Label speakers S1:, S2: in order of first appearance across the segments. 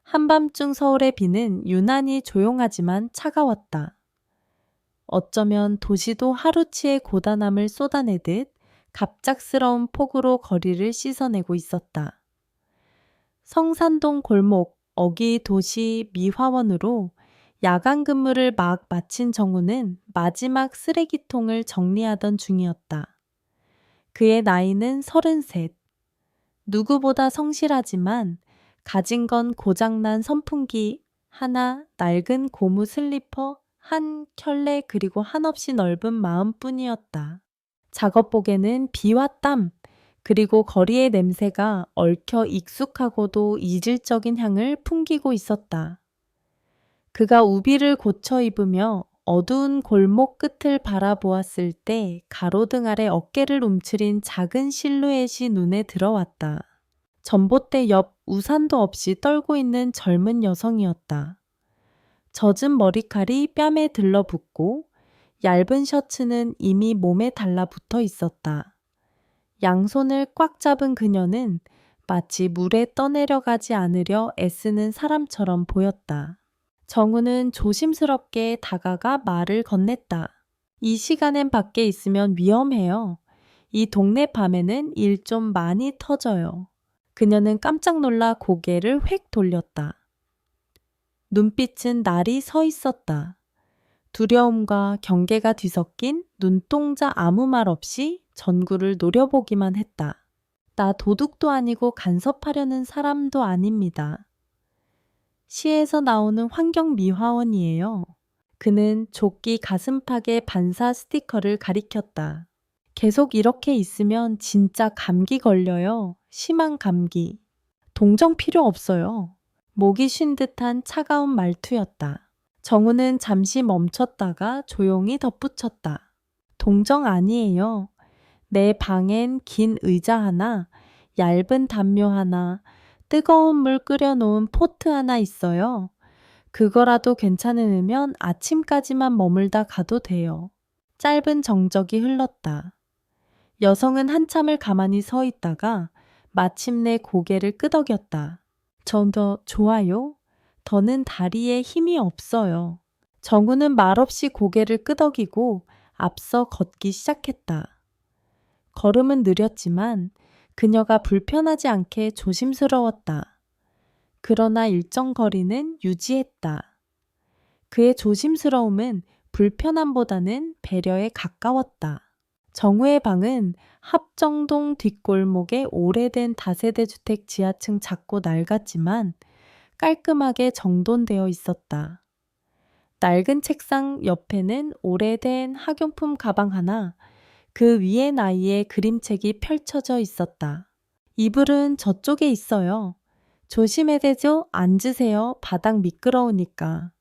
S1: 한밤중 서울의 비는 유난히 조용하지만 차가웠다. 어쩌면 도시도 하루치의 고단함을 쏟아내듯 갑작스러운 폭우로 거리를 씻어내고 있었다. 성산동 골목, 어기 도시 미화원으로 야간 근무를 막 마친 정우는 마지막 쓰레기통을 정리하던 중이었다. 그의 나이는 33. 누구보다 성실하지만 가진 건 고장난 선풍기 하나, 낡은 고무 슬리퍼 한 켤레 그리고 한없이 넓은 마음뿐이었다. 작업복에는 비와 땀, 그리고 거리의 냄새가 얽혀 익숙하고도 이질적인 향을 풍기고 있었다. 그가 우비를 고쳐 입으며 어두운 골목 끝을 바라보았을 때 가로등 아래 어깨를 움츠린 작은 실루엣이 눈에 들어왔다. 전봇대 옆 우산도 없이 떨고 있는 젊은 여성이었다. 젖은 머리칼이 뺨에 들러붙고 얇은 셔츠는 이미 몸에 달라붙어 있었다. 양손을 꽉 잡은 그녀는 마치 물에 떠내려가지 않으려 애쓰는 사람처럼 보였다. 정우는 조심스럽게 다가가 말을 건넸다. 이 시간엔 밖에 있으면 위험해요. 이 동네 밤에는 일 좀 많이 터져요. 그녀는 깜짝 놀라 고개를 획 돌렸다. 눈빛은 날이 서 있었다. 두려움과 경계가 뒤섞인 눈동자 아무 말 없이 전구를 노려보기만 했다. 나 도둑도 아니고 간섭하려는 사람도 아닙니다. 시에서 나오는 환경미화원이에요. 그는 조끼 가슴팍에 반사 스티커를 가리켰다. 계속 이렇게 있으면 진짜 감기 걸려요. 심한 감기. 동정 필요 없어요. 목이 쉰 듯한 차가운 말투였다. 정우는 잠시 멈췄다가 조용히 덧붙였다. 동정 아니에요. 내 방엔 긴 의자 하나, 얇은 담요 하나, 뜨거운 물 끓여놓은 포트 하나 있어요. 그거라도 괜찮으면 아침까지만 머물다 가도 돼요. 짧은 정적이 흘렀다. 여성은 한참을 가만히 서 있다가 마침내 고개를 끄덕였다. 전 더 좋아요. 더는 다리에 힘이 없어요. 정우는 말없이 고개를 끄덕이고 앞서 걷기 시작했다. 걸음은 느렸지만 그녀가 불편하지 않게 조심스러웠다. 그러나 일정 거리는 유지했다. 그의 조심스러움은 불편함보다는 배려에 가까웠다. 정우의 방은 합정동 뒷골목의 오래된 다세대 주택 지하층 작고 낡았지만 깔끔하게 정돈되어 있었다. 낡은 책상 옆에는 오래된 학용품 가방 하나, 그 위엔 아이의 그림책이 펼쳐져 있었다. 이불은 저쪽에 있어요. 조심해대죠. 앉으세요. 바닥 미끄러우니까.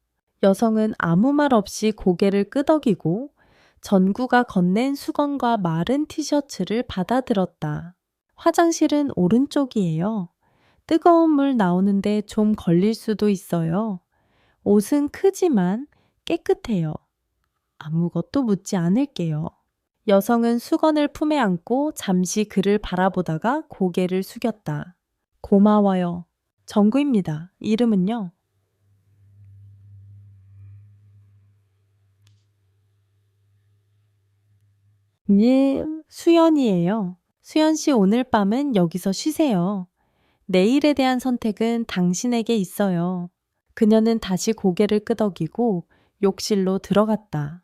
S1: 여성은 아무 말 없이 고개를 끄덕이고 전구가 건넨 수건과 마른 티셔츠를 받아들었다. 화장실은 오른쪽이에요. 뜨거운 물 나오는데 좀 걸릴 수도 있어요. 옷은 크지만 깨끗해요. 아무것도 묻지 않을게요. 여성은 수건을 품에 안고 잠시 그를 바라보다가 고개를 숙였다. 고마워요. 정구입니다. 이름은요? 수연이에요. 수연 씨 오늘 밤은 여기서 쉬세요. 내일에 대한 선택은 당신에게 있어요. 그녀는 다시 고개를 끄덕이고 욕실로 들어갔다.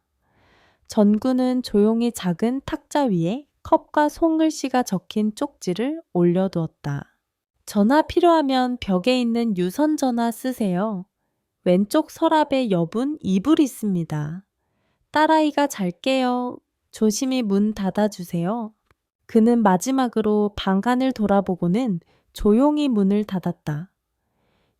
S1: 전구는 조용히 작은 탁자 위에 컵과 송글씨가 적힌 쪽지를 올려두었다. 전화 필요하면 벽에 있는 유선 전화 쓰세요. 왼쪽 서랍에 여분 이불 있습니다. 딸아이가 잘게요. 조심히 문 닫아주세요. 그는 마지막으로 방안을 돌아보고는 조용히 문을 닫았다.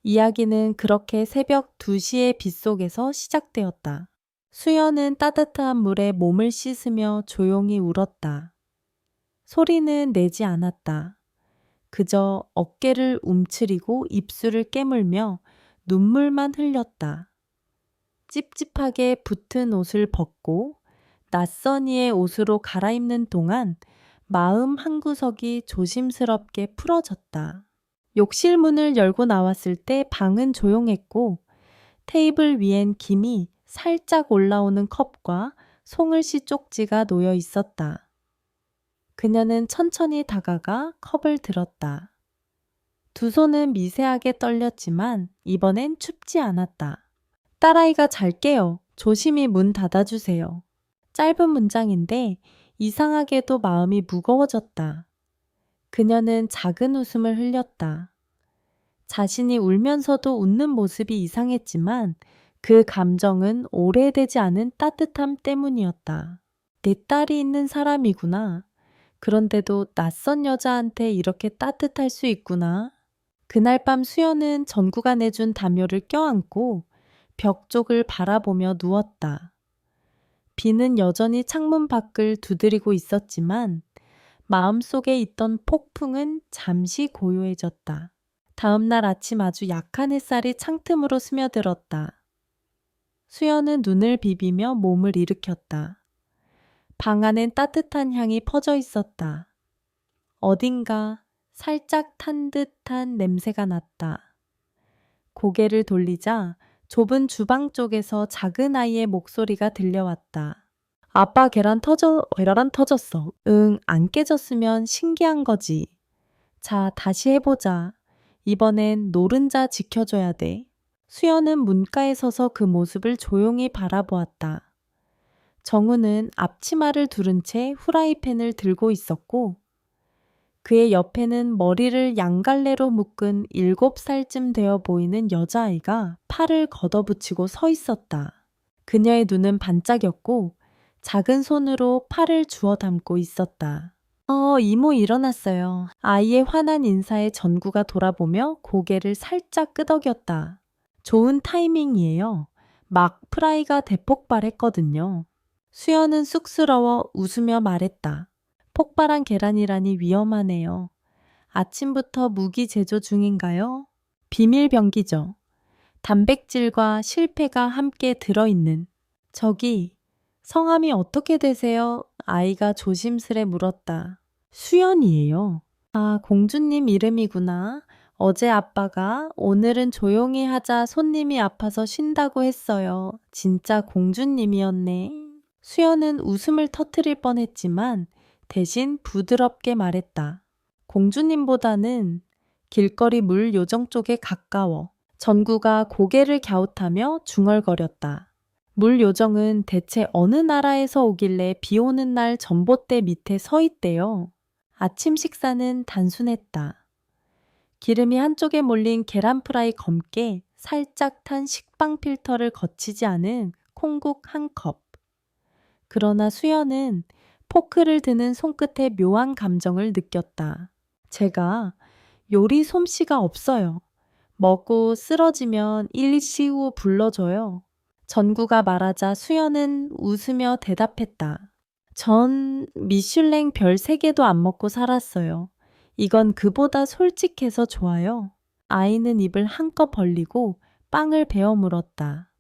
S1: 이야기는 그렇게 새벽 2시의 빗속에서 시작되었다. 수연은 따뜻한 물에 몸을 씻으며 조용히 울었다. 소리는 내지 않았다. 그저 어깨를 움츠리고 입술을 깨물며 눈물만 흘렸다. 찝찝하게 붙은 옷을 벗고 낯선 이의 옷으로 갈아입는 동안 마음 한구석이 조심스럽게 풀어졌다. 욕실 문을 열고 나왔을 때 방은 조용했고 테이블 위엔 김이 살짝 올라오는 컵과 송을씨 쪽지가 놓여 있었다. 그녀는 천천히 다가가 컵을 들었다. 두 손은 미세하게 떨렸지만 이번엔 춥지 않았다. 딸아이가 잘게요. 조심히 문 닫아주세요. 짧은 문장인데 이상하게도 마음이 무거워졌다. 그녀는 작은 웃음을 흘렸다. 자신이 울면서도 웃는 모습이 이상했지만 그 감정은 오래되지 않은 따뜻함 때문이었다. 내 딸이 있는 사람이구나. 그런데도 낯선 여자한테 이렇게 따뜻할 수 있구나. 그날 밤 수연은 전구가 내준 담요를 껴안고 벽 쪽을 바라보며 누웠다. 비는 여전히 창문 밖을 두드리고 있었지만 마음속에 있던 폭풍은 잠시 고요해졌다. 다음 날 아침 아주 약한 햇살이 창틈으로 스며들었다. 수연은 눈을 비비며 몸을 일으켰다. 방 안엔 따뜻한 향이 퍼져 있었다. 어딘가 살짝 탄 듯한 냄새가 났다. 고개를 돌리자 좁은 주방 쪽에서 작은 아이의 목소리가 들려왔다. 아빠 계란 터졌어. 응, 안 깨졌으면 신기한 거지. 자, 다시 해보자. 이번엔 노른자 지켜줘야 돼. 수연은 문가에 서서 그 모습을 조용히 바라보았다. 정우는 앞치마를 두른 채 후라이팬을 들고 있었고 그의 옆에는 머리를 양갈래로 묶은 7살쯤 되어 보이는 여자아이가 팔을 걷어붙이고 서 있었다. 그녀의 눈은 반짝였고 작은 손으로 팔을 주워 담고 있었다. 이모 일어났어요. 아이의 화난 인사에 전구가 돌아보며 고개를 살짝 끄덕였다. 좋은 타이밍이에요. 막 프라이가 대폭발했거든요. 수연은 쑥스러워 웃으며 말했다. 폭발한 계란이라니 위험하네요. 아침부터 무기 제조 중인가요? 비밀병기죠. 단백질과 실패가 함께 들어있는. 저기, 성함이 어떻게 되세요? 아이가 조심스레 물었다. 수연이에요. 아, 공주님 이름이구나. 어제 아빠가 오늘은 조용히 하자 손님이 아파서 쉰다고 했어요. 진짜 공주님이었네. 수연은 웃음을 터뜨릴 뻔했지만 대신 부드럽게 말했다. 공주님보다는 길거리 물 요정 쪽에 가까워. 전구가 고개를 갸웃하며 중얼거렸다. 물 요정은 대체 어느 나라에서 오길래 비 오는 날 전봇대 밑에 서 있대요. 아침 식사는 단순했다. 기름이 한쪽에 몰린 계란 프라이 검게 살짝 탄 식빵 필터를 거치지 않은 콩국 한 컵. 그러나 수연은 포크를 드는 손끝에 묘한 감정을 느꼈다. 제가 요리 솜씨가 없어요. 먹고 쓰러지면 일시후 불러줘요. 전구가 말하자 수연은 웃으며 대답했다. 전 미슐랭 별 3개도 안 먹고 살았어요. 이건 그보다 솔직해서 좋아요. 아이는 입을 한껏 벌리고 빵을 베어 물었다.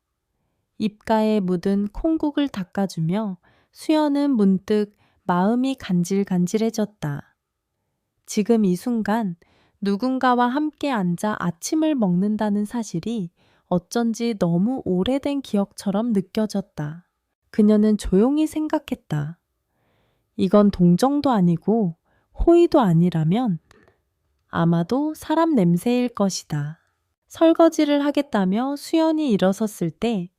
S1: 입가에 묻은 콩국을 닦아주며 수연은 문득 마음이 간질간질해졌다. 지금 이 순간 누군가와 함께 앉아 아침을 먹는다는 사실이 어쩐지 너무 오래된 기억처럼 느껴졌다. 그녀는 조용히 생각했다. 이건 동정도 아니고 호의도 아니라면 아마도 사람 냄새일 것이다. 설거지를 하겠다며 수연이 일어섰을 때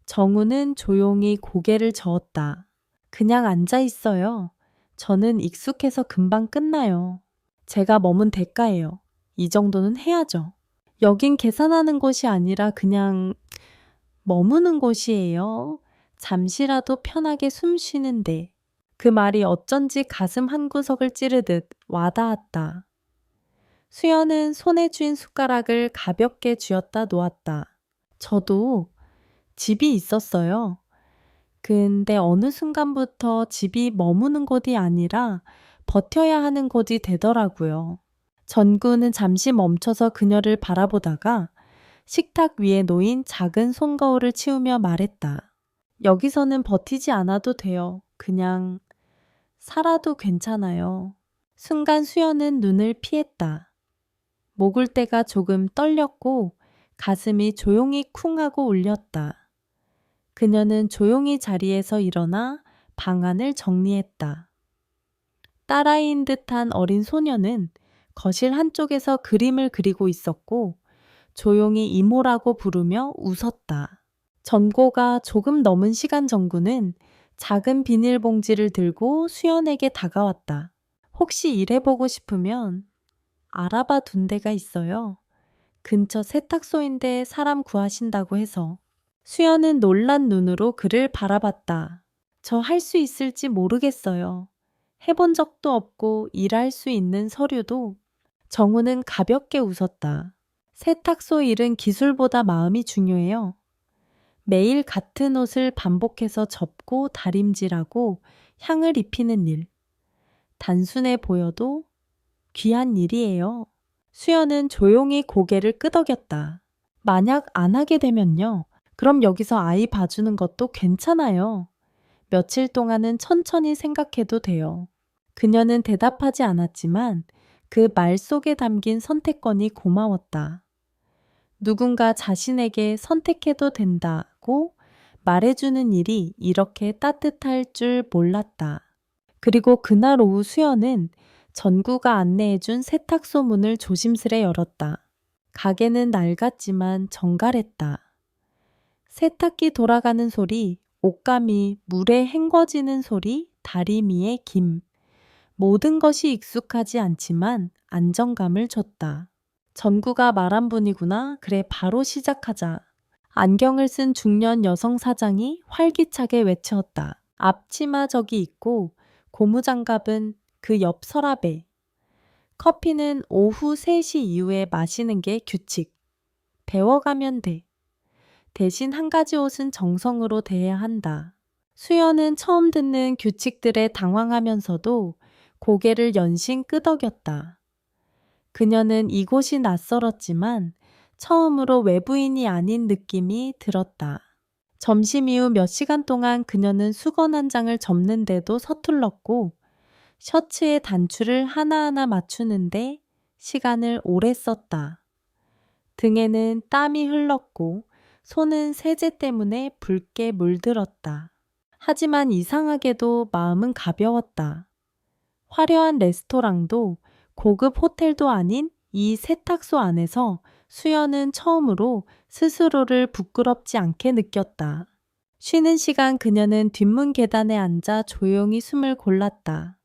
S1: 정우는 조용히 고개를 저었다. 그냥 앉아 있어요. 저는 익숙해서 금방 끝나요. 제가 머문 대가예요. 이 정도는 해야죠. 여긴 계산하는 곳이 아니라 그냥 머무는 곳이에요. 잠시라도 편하게 숨 쉬는데. 그 말이 어쩐지 가슴 한구석을 찌르듯 와닿았다. 수연은 손에 쥔 숟가락을 가볍게 쥐었다 놓았다. 저도 집이 있었어요. 근데 어느 순간부터 집이 머무는 곳이 아니라 버텨야 하는 곳이 되더라고요. 전구는 잠시 멈춰서 그녀를 바라보다가 식탁 위에 놓인 작은 손거울을 치우며 말했다. 여기서는 버티지 않아도 돼요. 그냥 살아도 괜찮아요. 순간 수연은 눈을 피했다. 목을대가 조금 떨렸고 가슴이 조용히 쿵 하고 울렸다. 그녀는 조용히 자리에서 일어나 방안을 정리했다. 딸아이인 듯한 어린 소녀는 거실 한쪽에서 그림을 그리고 있었고 조용히 이모라고 부르며 웃었다. 전고가 조금 넘은 시간 전구는 작은 비닐봉지를 들고 수연에게 다가왔다. 혹시 일해보고 싶으면 알아봐 둔 데가 있어요. 근처 세탁소인데 사람 구하신다고 해서. 수연은 놀란 눈으로 그를 바라봤다. 저 할 수 있을지 모르겠어요. 해본 적도 없고 일할 수 있는 서류도. 정우는 가볍게 웃었다. 세탁소 일은 기술보다 마음이 중요해요. 매일 같은 옷을 반복해서 접고 다림질하고 향을 입히는 일. 단순해 보여도 귀한 일이에요. 수연은 조용히 고개를 끄덕였다. 만약 안 하게 되면요. 그럼 여기서 아이 봐주는 것도 괜찮아요. 며칠 동안은 천천히 생각해도 돼요. 그녀는 대답하지 않았지만 그 말 속에 담긴 선택권이 고마웠다. 누군가 자신에게 선택해도 된다고 말해주는 일이 이렇게 따뜻할 줄 몰랐다. 그리고 그날 오후 수연은 전구가 안내해준 세탁소 문을 조심스레 열었다. 가게는 낡았지만 정갈했다. 세탁기 돌아가는 소리, 옷감이 물에 헹궈지는 소리, 다리미의 김. 모든 것이 익숙하지 않지만 안정감을 줬다. 전구가 말한 분이구나. 그래, 바로 시작하자. 안경을 쓴 중년 여성 사장이 활기차게 외쳤다. 앞치마 저기 있고 고무장갑은 그 옆 서랍에. 커피는 오후 3시 이후에 마시는 게 규칙. 배워가면 돼. 대신 한 가지 옷은 정성으로 대해야 한다. 수연은 처음 듣는 규칙들에 당황하면서도 고개를 연신 끄덕였다. 그녀는 이곳이 낯설었지만 처음으로 외부인이 아닌 느낌이 들었다. 점심 이후 몇 시간 동안 그녀는 수건 한 장을 접는데도 서툴렀고 셔츠의 단추를 하나하나 맞추는데 시간을 오래 썼다. 등에는 땀이 흘렀고 손은 세제 때문에 붉게 물들었다. 하지만 이상하게도 마음은 가벼웠다. 화려한 레스토랑도 고급 호텔도 아닌 이 세탁소 안에서 수연은 처음으로 스스로를 부끄럽지 않게 느꼈다. 쉬는 시간 그녀는 뒷문 계단에 앉아 조용히 숨을 골랐다.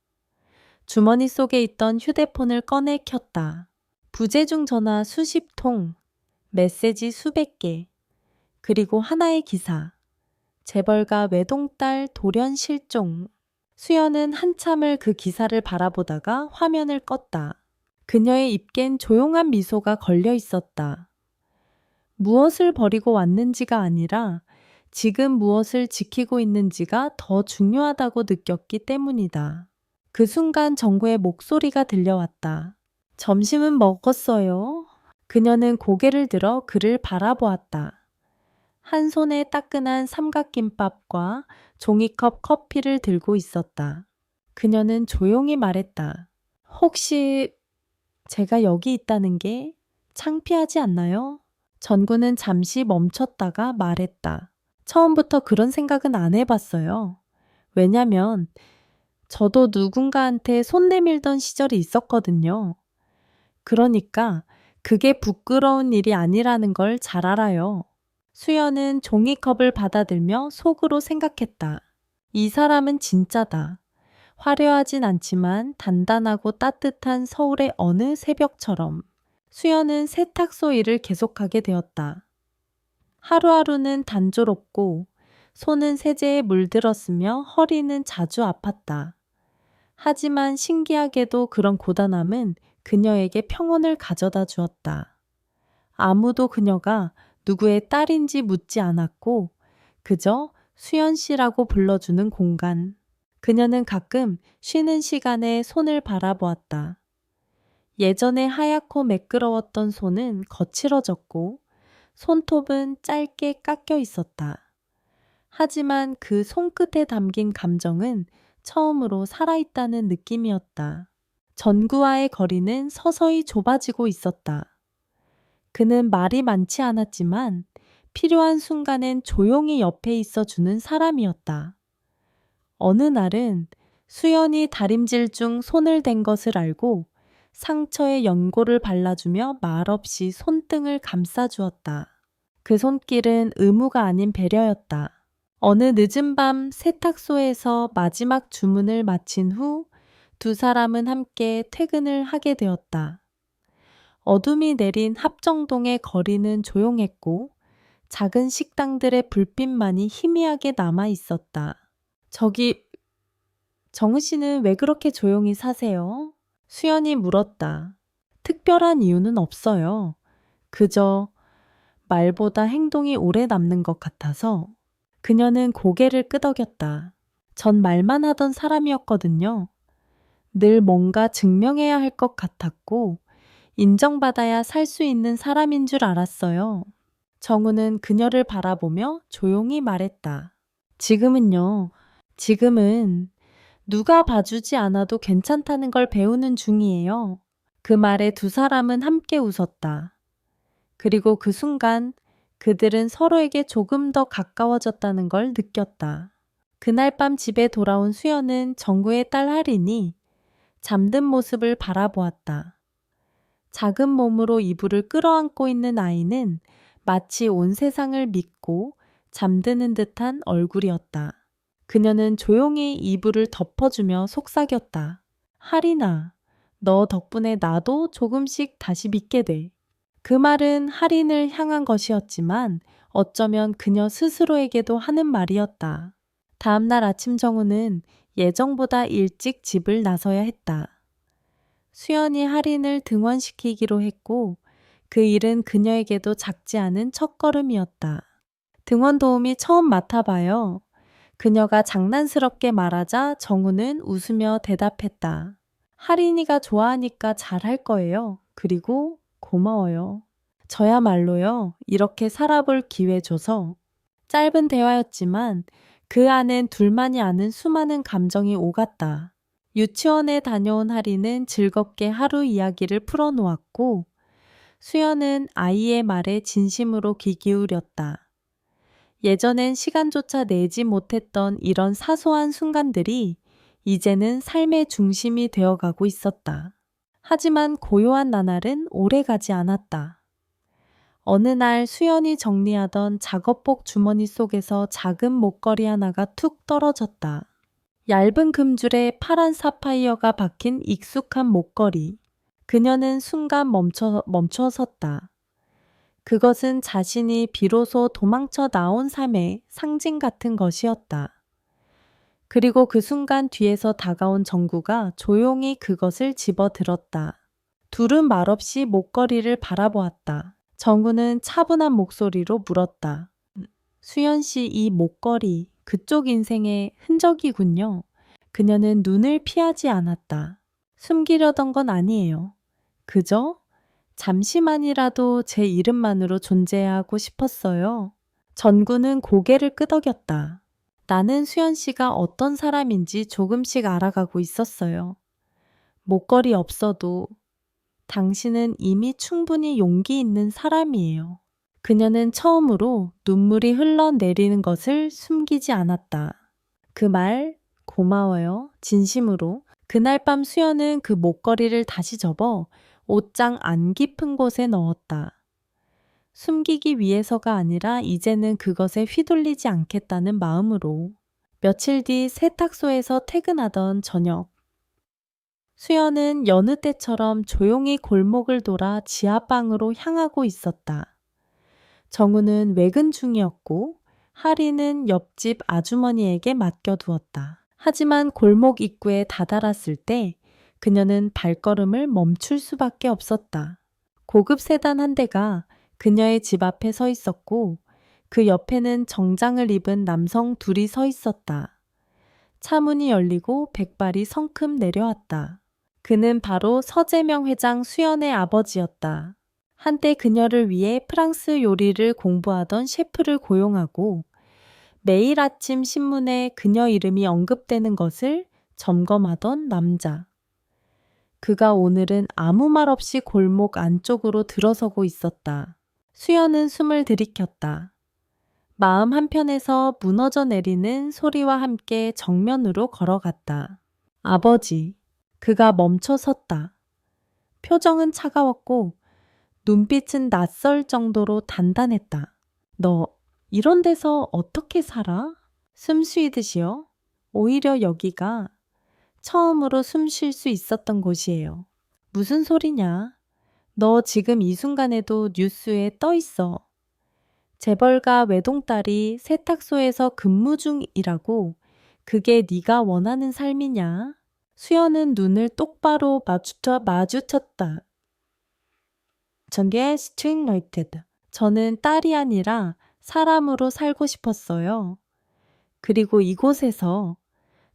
S1: 주머니 속에 있던 휴대폰을 꺼내 켰다. 부재중 전화 수십 통, 메시지 수백 개, 그리고 하나의 기사. 재벌가 외동딸 돌연 실종. 수연은 한참을 그 기사를 바라보다가 화면을 껐다. 그녀의 입겐 조용한 미소가 걸려 있었다. 무엇을 버리고 왔는지가 아니라 지금 무엇을 지키고 있는지가 더 중요하다고 느꼈기 때문이다. 그 순간 정구의 목소리가 들려왔다. 점심은 먹었어요. 그녀는 고개를 들어 그를 바라보았다. 한 손에 따끈한 삼각김밥과 종이컵 커피를 들고 있었다. 그녀는 조용히 말했다. 혹시 제가 여기 있다는 게 창피하지 않나요? 전구는 잠시 멈췄다가 말했다. 처음부터 그런 생각은 안 해봤어요. 왜냐면 저도 누군가한테 손 내밀던 시절이 있었거든요. 그러니까 그게 부끄러운 일이 아니라는 걸 잘 알아요. 수연은 종이컵을 받아들며 속으로 생각했다. 이 사람은 진짜다. 화려하진 않지만 단단하고 따뜻한 서울의 어느 새벽처럼. 수연은 세탁소 일을 계속하게 되었다. 하루하루는 단조롭고 손은 세제에 물들었으며 허리는 자주 아팠다. 하지만 신기하게도 그런 고단함은 그녀에게 평온을 가져다 주었다. 아무도 그녀가 누구의 딸인지 묻지 않았고 그저 수연 씨라고 불러주는 공간. 그녀는 가끔 쉬는 시간에 손을 바라보았다. 예전에 하얗고 매끄러웠던 손은 거칠어졌고 손톱은 짧게 깎여 있었다. 하지만 그 손끝에 담긴 감정은 처음으로 살아있다는 느낌이었다. 전구와의 거리는 서서히 좁아지고 있었다. 그는 말이 많지 않았지만 필요한 순간엔 조용히 옆에 있어주는 사람이었다. 어느 날은 수연이 다림질 중 손을 댄 것을 알고 상처에 연고를 발라주며 말없이 손등을 감싸주었다. 그 손길은 의무가 아닌 배려였다. 어느 늦은 밤 세탁소에서 마지막 주문을 마친 후 두 사람은 함께 퇴근을 하게 되었다. 어둠이 내린 합정동의 거리는 조용했고 작은 식당들의 불빛만이 희미하게 남아 있었다. 저기, 정우 씨는 왜 그렇게 조용히 사세요? 수연이 물었다. 특별한 이유는 없어요. 그저 말보다 행동이 오래 남는 것 같아서. 그녀는 고개를 끄덕였다. 전 말만 하던 사람이었거든요. 늘 뭔가 증명해야 할 것 같았고 인정받아야 살 수 있는 사람인 줄 알았어요. 정우는 그녀를 바라보며 조용히 말했다. 지금은요. 지금은 누가 봐주지 않아도 괜찮다는 걸 배우는 중이에요. 그 말에 두 사람은 함께 웃었다. 그리고 그 순간 그들은 서로에게 조금 더 가까워졌다는 걸 느꼈다. 그날 밤 집에 돌아온 수연은 정구의 딸 하린이 잠든 모습을 바라보았다. 작은 몸으로 이불을 끌어안고 있는 아이는 마치 온 세상을 믿고 잠드는 듯한 얼굴이었다. 그녀는 조용히 이불을 덮어주며 속삭였다. 하린아, 너 덕분에 나도 조금씩 다시 믿게 돼. 그 말은 하린을 향한 것이었지만 어쩌면 그녀 스스로에게도 하는 말이었다. 다음 날 아침 정우는 예정보다 일찍 집을 나서야 했다. 수연이 하린을 등원시키기로 했고 그 일은 그녀에게도 작지 않은 첫걸음이었다. 등원 도우미 처음 맡아봐요. 그녀가 장난스럽게 말하자 정우는 웃으며 대답했다. 하린이가 좋아하니까 잘할 거예요. 그리고 고마워요. 저야말로요. 이렇게 살아볼 기회 줘서. 짧은 대화였지만 그 안엔 둘만이 아는 수많은 감정이 오갔다. 유치원에 다녀온 하린은 즐겁게 하루 이야기를 풀어놓았고 수연은 아이의 말에 진심으로 귀 기울였다. 예전엔 시간조차 내지 못했던 이런 사소한 순간들이 이제는 삶의 중심이 되어가고 있었다. 하지만 고요한 나날은 오래가지 않았다. 어느 날 수연이 정리하던 작업복 주머니 속에서 작은 목걸이 하나가 툭 떨어졌다. 얇은 금줄에 파란 사파이어가 박힌 익숙한 목걸이. 그녀는 순간 멈춰 섰다. 그것은 자신이 비로소 도망쳐 나온 삶의 상징 같은 것이었다. 그리고 그 순간 뒤에서 다가온 정구가 조용히 그것을 집어들었다. 둘은 말없이 목걸이를 바라보았다. 정구는 차분한 목소리로 물었다. 수연 씨, 이 목걸이 그쪽 인생의 흔적이군요. 그녀는 눈을 피하지 않았다. 숨기려던 건 아니에요. 그저 잠시만이라도 제 이름만으로 존재해야 하고 싶었어요. 전구는 고개를 끄덕였다. 나는 수연 씨가 어떤 사람인지 조금씩 알아가고 있었어요. 목걸이 없어도 당신은 이미 충분히 용기 있는 사람이에요. 그녀는 처음으로 눈물이 흘러내리는 것을 숨기지 않았다. 그 말 고마워요. 진심으로. 그날 밤 수연은 그 목걸이를 다시 접어 옷장 안 깊은 곳에 넣었다. 숨기기 위해서가 아니라 이제는 그것에 휘둘리지 않겠다는 마음으로. 며칠 뒤 세탁소에서 퇴근하던 저녁. 수연은 여느 때처럼 조용히 골목을 돌아 지하방으로 향하고 있었다. 정우는 외근 중이었고 하리는 옆집 아주머니에게 맡겨두었다. 하지만 골목 입구에 다다랐을 때 그녀는 발걸음을 멈출 수밖에 없었다. 고급 세단 한 대가 그녀의 집 앞에 서 있었고 그 옆에는 정장을 입은 남성 둘이 서 있었다. 차 문이 열리고 백발이 성큼 내려왔다. 그는 바로 서재명 회장 수연의 아버지였다. 한때 그녀를 위해 프랑스 요리를 공부하던 셰프를 고용하고 매일 아침 신문에 그녀 이름이 언급되는 것을 점검하던 남자. 그가 오늘은 아무 말 없이 골목 안쪽으로 들어서고 있었다. 수연은 숨을 들이켰다. 마음 한편에서 무너져 내리는 소리와 함께 정면으로 걸어갔다. 아버지, 그가 멈춰 섰다. 표정은 차가웠고 눈빛은 낯설 정도로 단단했다. 너 이런 데서 어떻게 살아? 숨 쉬듯이요? 오히려 여기가 처음으로 숨 쉴 수 있었던 곳이에요. 무슨 소리냐? 너 지금 이 순간에도 뉴스에 떠 있어. 재벌가 외동딸이 세탁소에서 근무 중이라고. 그게 네가 원하는 삶이냐? 수연은 눈을 똑바로 마주쳤다. 전디의 스트링라이테드. 저는 딸이 아니라 사람으로 살고 싶었어요. 그리고 이곳에서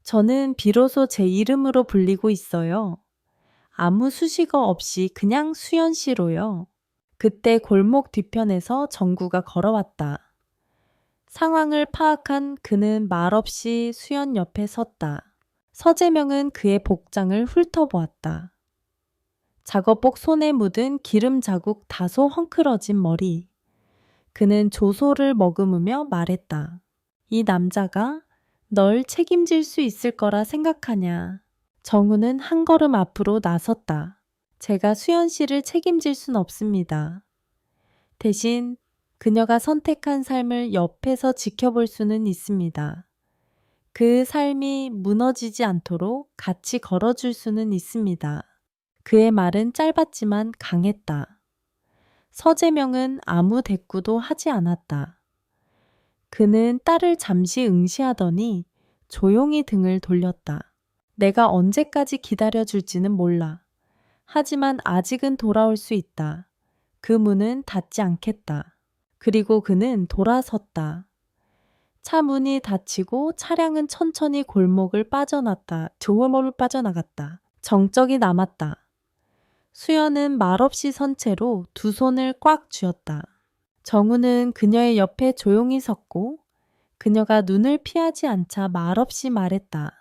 S1: 저는 비로소 제 이름으로 불리고 있어요. 아무 수식어 없이 그냥 수연 씨로요. 그때 골목 뒤편에서 정구가 걸어왔다. 상황을 파악한 그는 말없이 수연 옆에 섰다. 서재명은 그의 복장을 훑어보았다. 작업복 손에 묻은 기름 자국 다소 헝클어진 머리. 그는 조소를 머금으며 말했다. 이 남자가 널 책임질 수 있을 거라 생각하냐. 정우는 한 걸음 앞으로 나섰다. 제가 수연 씨를 책임질 순 없습니다. 대신 그녀가 선택한 삶을 옆에서 지켜볼 수는 있습니다. 그 삶이 무너지지 않도록 같이 걸어줄 수는 있습니다. 그의 말은 짧았지만 강했다. 서재명은 아무 대꾸도 하지 않았다. 그는 딸을 잠시 응시하더니 조용히 등을 돌렸다. 내가 언제까지 기다려줄지는 몰라. 하지만 아직은 돌아올 수 있다. 그 문은 닫지 않겠다. 그리고 그는 돌아섰다. 차 문이 닫히고 차량은 천천히 골목을 빠져나갔다. 정적이 남았다. 수연은 말없이 선 채로 두 손을 꽉 쥐었다. 정우는 그녀의 옆에 조용히 섰고 그녀가 눈을 피하지 않자 말없이 말했다.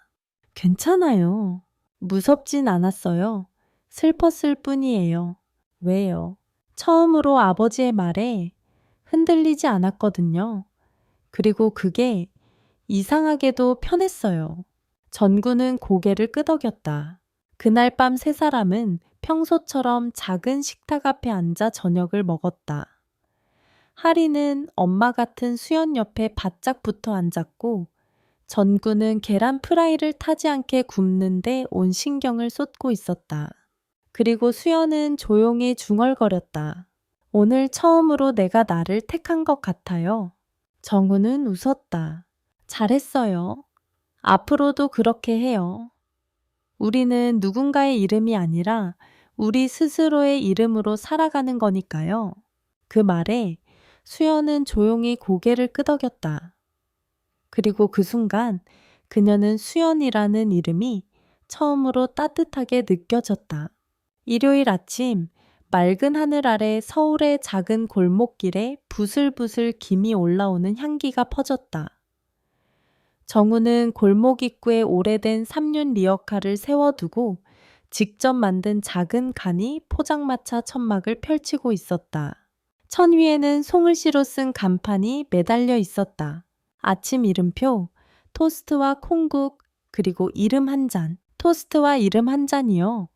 S1: 괜찮아요. 무섭진 않았어요. 슬펐을 뿐이에요. 왜요? 처음으로 아버지의 말에 흔들리지 않았거든요. 그리고 그게 이상하게도 편했어요. 전구는 고개를 끄덕였다. 그날 밤 세 사람은 평소처럼 작은 식탁 앞에 앉아 저녁을 먹었다. 하리는 엄마 같은 수연 옆에 바짝 붙어 앉았고 전구는 계란 프라이를 타지 않게 굽는데 온 신경을 쏟고 있었다. 그리고 수연은 조용히 중얼거렸다. 오늘 처음으로 내가 나를 택한 것 같아요. 정우는 웃었다. 잘했어요. 앞으로도 그렇게 해요. 우리는 누군가의 이름이 아니라 우리 스스로의 이름으로 살아가는 거니까요. 그 말에 수연은 조용히 고개를 끄덕였다. 그리고 그 순간 그녀는 수연이라는 이름이 처음으로 따뜻하게 느껴졌다. 일요일 아침 맑은 하늘 아래 서울의 작은 골목길에 부슬부슬 김이 올라오는 향기가 퍼졌다. 정우는 골목 입구에 오래된 삼륜 리어카를 세워두고 직접 만든 작은 칸이 포장마차 천막을 펼치고 있었다. 천 위에는 송글씨로 쓴 간판이 매달려 있었다. 아침 이름표, 토스트와 콩국, 그리고 이름 한 잔. 토스트와 이름 한 잔이요.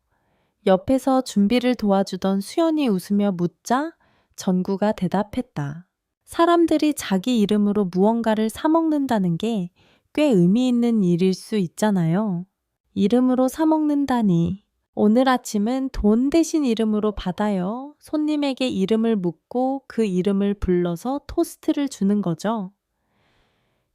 S1: 옆에서 준비를 도와주던 수연이 웃으며 묻자 전구가 대답했다. 사람들이 자기 이름으로 무언가를 사먹는다는 게 꽤 의미 있는 일일 수 있잖아요. 이름으로 사먹는다니. 오늘 아침은 돈 대신 이름으로 받아요. 손님에게 이름을 묻고 그 이름을 불러서 토스트를 주는 거죠.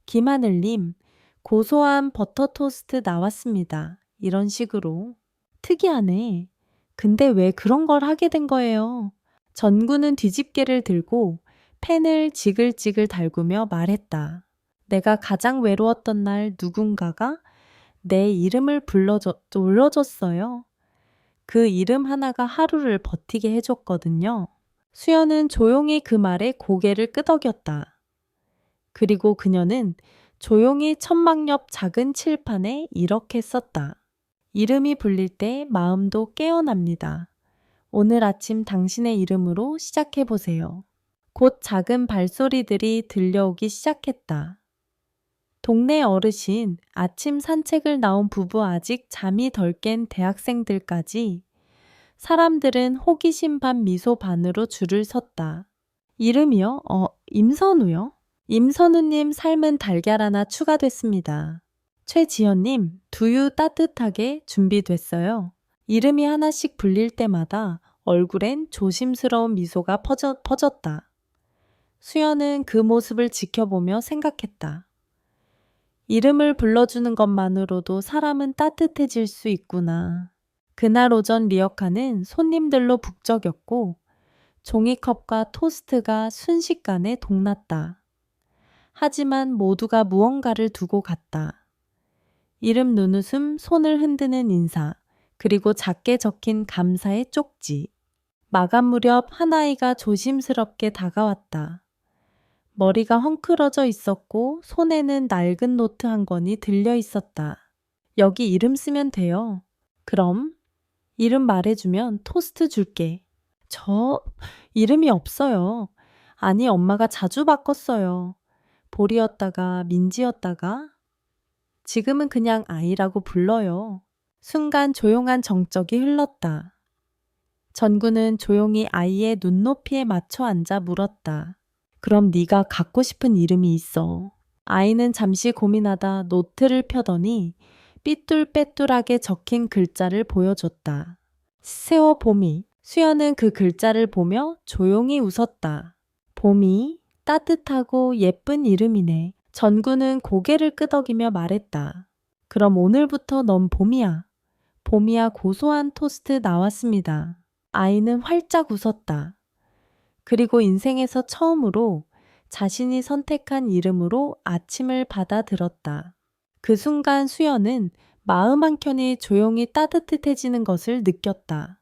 S1: 김하늘님, 고소한 버터 토스트 나왔습니다. 이런 식으로. 특이하네. 근데 왜 그런 걸 하게 된 거예요? 전구는 뒤집개를 들고 펜을 지글지글 달구며 말했다. 내가 가장 외로웠던 날 누군가가 내 이름을 불러줬어요. 그 이름 하나가 하루를 버티게 해줬거든요. 수연은 조용히 그 말에 고개를 끄덕였다. 그리고 그녀는 조용히 천막 옆 작은 칠판에 이렇게 썼다. 이름이 불릴 때 마음도 깨어납니다. 오늘 아침 당신의 이름으로 시작해 보세요. 곧 작은 발소리들이 들려오기 시작했다. 동네 어르신, 아침 산책을 나온 부부, 아직 잠이 덜 깬 대학생들까지 사람들은 호기심 반 미소 반으로 줄을 섰다. 이름이요? 임선우요? 임선우님 삶은 달걀 하나 추가됐습니다. 최지연님, 두유 따뜻하게 준비됐어요. 이름이 하나씩 불릴 때마다 얼굴엔 조심스러운 미소가 퍼졌다. 수연은 그 모습을 지켜보며 생각했다. 이름을 불러주는 것만으로도 사람은 따뜻해질 수 있구나. 그날 오전 리어카는 손님들로 북적였고 종이컵과 토스트가 순식간에 동났다. 하지만 모두가 무언가를 두고 갔다. 이름 눈웃음, 손을 흔드는 인사, 그리고 작게 적힌 감사의 쪽지. 마감 무렵 한 아이가 조심스럽게 다가왔다. 머리가 헝클어져 있었고 손에는 낡은 노트 한 권이 들려 있었다. 여기 이름 쓰면 돼요. 그럼 이름 말해주면 토스트 줄게. 저 이름이 없어요. 아니, 엄마가 자주 바꿨어요. 보리였다가 민지였다가 지금은 그냥 아이라고 불러요. 순간 조용한 정적이 흘렀다. 전구는 조용히 아이의 눈높이에 맞춰 앉아 물었다. 그럼 네가 갖고 싶은 이름이 있어. 아이는 잠시 고민하다 노트를 펴더니 삐뚤빼뚤하게 적힌 글자를 보여줬다. 세워 봄이. 수연은 그 글자를 보며 조용히 웃었다. 봄이 따뜻하고 예쁜 이름이네. 전구는 고개를 끄덕이며 말했다. 그럼 오늘부터 넌 봄이야. 봄이야. 고소한 토스트 나왔습니다. 아이는 활짝 웃었다. 그리고 인생에서 처음으로 자신이 선택한 이름으로 아침을 받아들었다. 그 순간 수연은 마음 한켠이 조용히 따뜻해지는 것을 느꼈다.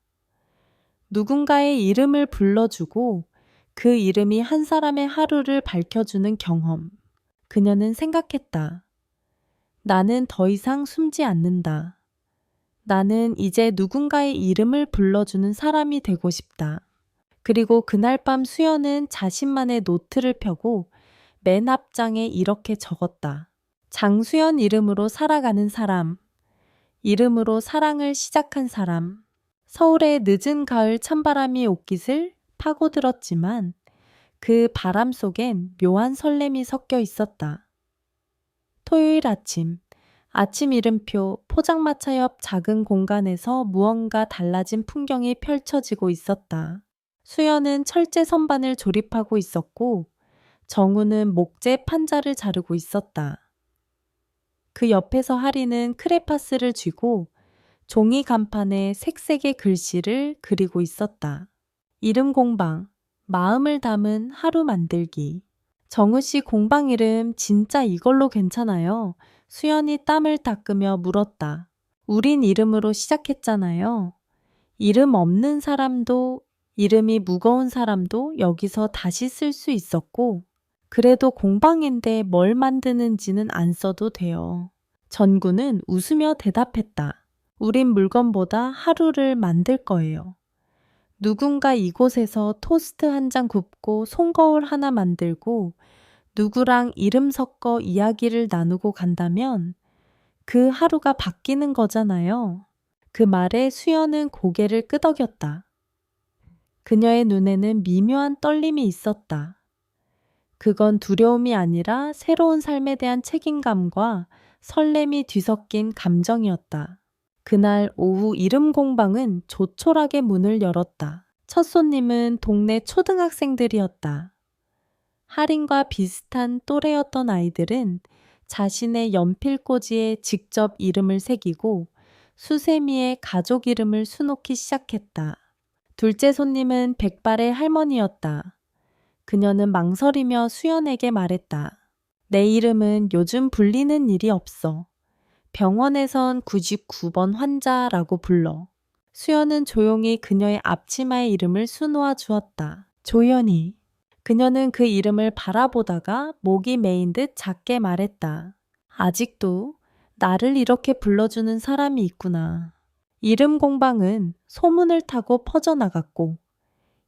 S1: 누군가의 이름을 불러주고 그 이름이 한 사람의 하루를 밝혀주는 경험. 그녀는 생각했다. 나는 더 이상 숨지 않는다. 나는 이제 누군가의 이름을 불러주는 사람이 되고 싶다. 그리고 그날 밤 수연은 자신만의 노트를 펴고 맨 앞장에 이렇게 적었다. 장수연 이름으로 살아가는 사람. 이름으로 사랑을 시작한 사람. 서울의 늦은 가을 찬바람이 옷깃을 파고들었지만 그 바람 속엔 묘한 설렘이 섞여 있었다. 토요일 아침 이름표 포장마차 옆 작은 공간에서 무언가 달라진 풍경이 펼쳐지고 있었다. 수연은 철제 선반을 조립하고 있었고 정우는 목재 판자를 자르고 있었다. 그 옆에서 하리는 크레파스를 쥐고 종이 간판에 색색의 글씨를 그리고 있었다. 이름 공방, 마음을 담은 하루 만들기. 정우 씨 공방 이름 진짜 이걸로 괜찮아요. 수연이 땀을 닦으며 물었다. 우린 이름으로 시작했잖아요. 이름 없는 사람도, 이름이 무거운 사람도 여기서 다시 쓸 수 있었고, 그래도 공방인데 뭘 만드는지는 안 써도 돼요. 전구는 웃으며 대답했다. 우린 물건보다 하루를 만들 거예요. 누군가 이곳에서 토스트 한 장 굽고 송거울 하나 만들고 누구랑 이름 섞어 이야기를 나누고 간다면 그 하루가 바뀌는 거잖아요. 그 말에 수연은 고개를 끄덕였다. 그녀의 눈에는 미묘한 떨림이 있었다. 그건 두려움이 아니라 새로운 삶에 대한 책임감과 설렘이 뒤섞인 감정이었다. 그날 오후 이름 공방은 조촐하게 문을 열었다. 첫 손님은 동네 초등학생들이었다. 할인과 비슷한 또래였던 아이들은 자신의 연필꽂이에 직접 이름을 새기고 수세미에 가족 이름을 수놓기 시작했다. 둘째 손님은 백발의 할머니였다. 그녀는 망설이며 수연에게 말했다. 내 이름은 요즘 불리는 일이 없어. 병원에선 99번 환자라고 불러. 수연은 조용히 그녀의 앞치마의 이름을 수놓아 주었다. 조연이. 그녀는 그 이름을 바라보다가 목이 메인 듯 작게 말했다. 아직도 나를 이렇게 불러주는 사람이 있구나. 이름 공방은 소문을 타고 퍼져나갔고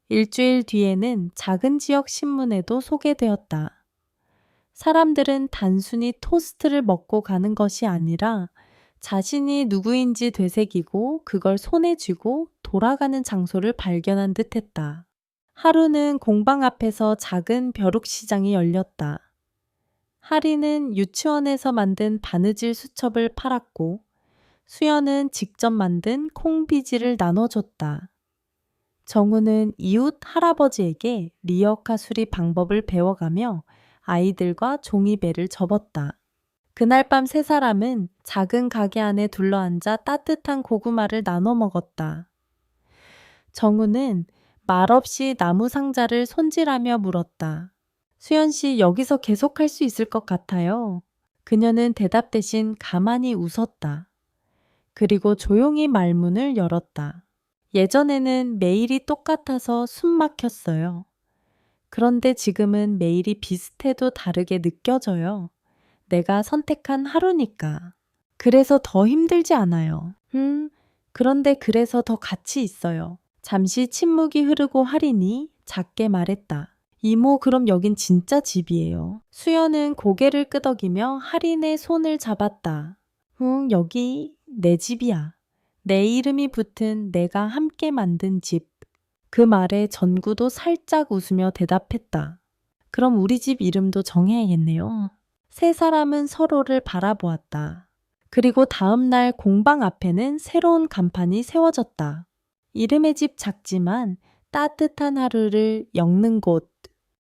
S1: 일주일 뒤에는 작은 지역 신문에도 소개되었다. 사람들은 단순히 토스트를 먹고 가는 것이 아니라 자신이 누구인지 되새기고 그걸 손에 쥐고 돌아가는 장소를 발견한 듯 했다. 하루는 공방 앞에서 작은 벼룩시장이 열렸다. 하리는 유치원에서 만든 바느질 수첩을 팔았고 수연은 직접 만든 콩비지를 나눠줬다. 정우는 이웃 할아버지에게 리어카 수리 방법을 배워가며 아이들과 종이배를 접었다. 그날 밤 세 사람은 작은 가게 안에 둘러앉아 따뜻한 고구마를 나눠 먹었다. 정우는 말없이 나무 상자를 손질하며 물었다. 수연 씨, 여기서 계속할 수 있을 것 같아요. 그녀는 대답 대신 가만히 웃었다. 그리고 조용히 말문을 열었다. 예전에는 매일이 똑같아서 숨 막혔어요. 그런데 지금은 매일이 비슷해도 다르게 느껴져요. 내가 선택한 하루니까. 그래서 더 힘들지 않아요. 그런데 그래서 더 가치 있어요. 잠시 침묵이 흐르고 하리니 작게 말했다. 이모, 그럼 여긴 진짜 집이에요. 수연은 고개를 끄덕이며 할인의 손을 잡았다. 여기 내 집이야. 내 이름이 붙은 내가 함께 만든 집. 그 말에 전구도 살짝 웃으며 대답했다. 그럼 우리 집 이름도 정해야겠네요. 세 사람은 서로를 바라보았다. 그리고 다음 날 공방 앞에는 새로운 간판이 세워졌다. 이름의 집 작지만 따뜻한 하루를 엮는 곳.